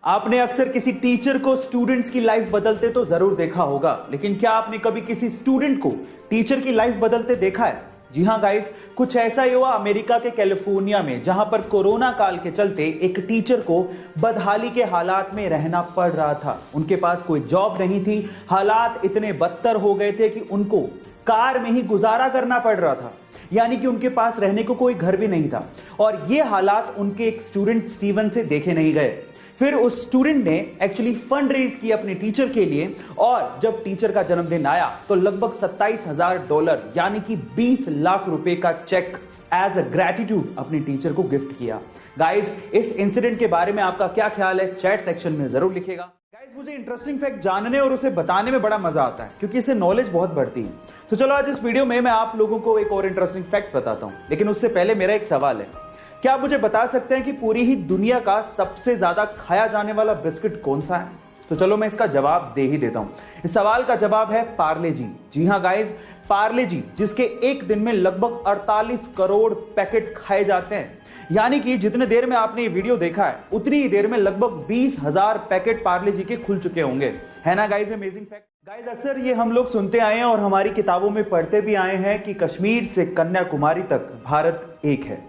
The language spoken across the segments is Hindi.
आपने अक्सर किसी टीचर को स्टूडेंट्स की लाइफ बदलते तो जरूर देखा होगा, लेकिन क्या आपने कभी किसी स्टूडेंट को टीचर की लाइफ बदलते देखा है? जी हां गाइस, कुछ ऐसा ही हुआ अमेरिका के कैलिफोर्निया में, जहां पर कोरोना काल के चलते एक टीचर को बदहाली के हालात में रहना पड़ रहा था। उनके पास कोई जॉब नहीं थी, हालात इतने बदतर हो गए थे कि उनको कार में ही गुजारा करना पड़ रहा था, यानी कि उनके पास रहने को कोई घर भी नहीं था। और ये हालात उनके एक स्टूडेंट स्टीवन से देखे नहीं गए। फिर उस स्टूडेंट ने एक्चुअली फंड रेज की अपने टीचर के लिए, और जब टीचर का जन्मदिन आया तो लगभग $27,000 यानी कि 20 लाख रुपए का चेक एज अ ग्रेटिट्यूड अपने टीचर को गिफ्ट किया। गाइस, इस इंसिडेंट के बारे में आपका क्या ख्याल है? चैट सेक्शन में जरूर लिखिएगा। गाइस, मुझे इंटरेस्टिंग फैक्ट जानने और उसे बताने में बड़ा मजा आता है, क्योंकि इससे नॉलेज बहुत बढ़ती है। तो चलो आज इस वीडियो में मैं आप लोगों को एक और इंटरेस्टिंग फैक्ट बताता हूं, लेकिन उससे पहले मेरा एक सवाल है। क्या आप मुझे बता सकते हैं कि पूरी ही दुनिया का सबसे ज्यादा खाया जाने वाला बिस्किट कौन सा है? तो चलो मैं इसका जवाब दे ही देता हूं। इस सवाल का जवाब है पार्ले जी। जी हां गाइस, पार्ले जी, जिसके एक दिन में लगभग 48 करोड़ पैकेट खाए जाते हैं। यानी कि जितने देर में आपने ये वीडियो देखा है, उतनी ही देर में लगभग 20,000 पैकेट पार्ले जी के खुल चुके होंगे। है ना गाइस अमेजिंग फैक्ट? गाइस, अक्सर ये हम लोग सुनते आए हैं और हमारी किताबों में पढ़ते भी आए हैं कि कश्मीर से कन्याकुमारी तक भारत एक है।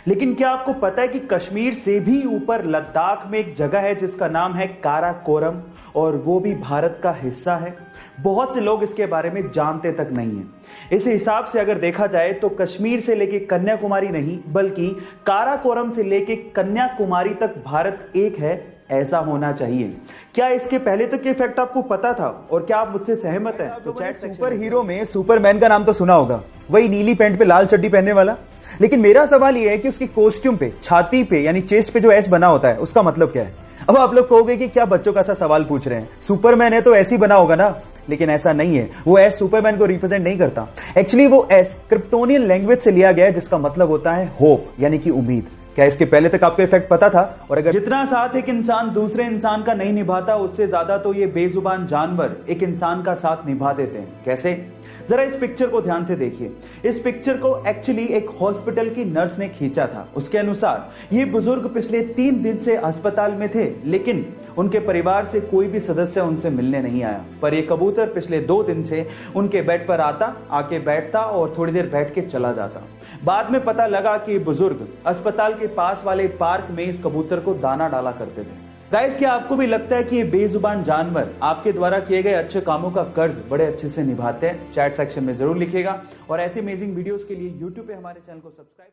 लेकिन क्या आपको पता है कि कश्मीर से भी ऊपर लद्दाख में एक जगह है जिसका नाम है काराकोरम, और वो भी भारत का हिस्सा है? बहुत से लोग इसके बारे में जानते तक नहीं है। इस हिसाब से अगर देखा जाए तो कश्मीर से लेके कन्याकुमारी नहीं, बल्कि काराकोरम से लेके कन्याकुमारी तक भारत एक है, ऐसा होना चाहिए। क्या इसके पहले तक ये फैक्ट आपको पता था, और क्या आप मुझसे सहमत हैं? तो चैट सुपर हीरो में सुपरमैन का नाम तो सुना होगा, वही नीली पैंट पे लाल चड्डी पहनने वाला। लेकिन मेरा सवाल ये है कि उसकी कॉस्ट्यूम पे, छाती पे यानी चेस्ट पे जो एस बना होता है, उसका मतलब क्या है? अब आप लोग कहोगे कि क्या बच्चों का सा सवाल पूछ रहे हैं, सुपरमैन है तो ऐसे ही बना होगा ना। लेकिन ऐसा नहीं है, वो एस सुपरमैन को रिप्रेजेंट नहीं करता। एक्चुअली वो एस क्रिप्टोनियन लैंग्वेज से लिया गया है, जिसका मतलब होता है होप, यानी कि उम्मीद। क्या इसके पहले तक आपको इफेक्ट पता था? और अगर जितना साथ एक इंसान दूसरे इंसान का नहीं निभाता, उससे ज्यादा तो ये बेजुबान जानवर एक इंसान का साथ निभा देते हैं। कैसे? जरा इस पिक्चर को ध्यान से देखिए। इस पिक्चर को एक्चुअली एक हॉस्पिटल की नर्स ने खींचा था। उसके अनुसार ये बुजुर्ग पिछले 3 दिन से अस्पताल में थे, लेकिन उनके परिवार से कोई भी सदस्य उनसे मिलने नहीं आया। पर ये कबूतर पिछले 2 दिन से उनके बेड पर आता, आके बैठता और थोड़ी देर बैठ के चला जाता। बाद में पता लगा कि बुजुर्ग अस्पताल के पास वाले पार्क में इस कबूतर को दाना डाला करते थे। गाइस, क्या आपको भी लगता है कि ये बेजुबान जानवर आपके द्वारा किए गए अच्छे कामों का कर्ज बड़े अच्छे से निभाते हैं? चैट सेक्शन में जरूर लिखिएगा। और ऐसे अमेजिंग वीडियोस के लिए यूट्यूब पे हमारे चैनल को सब्सक्राइब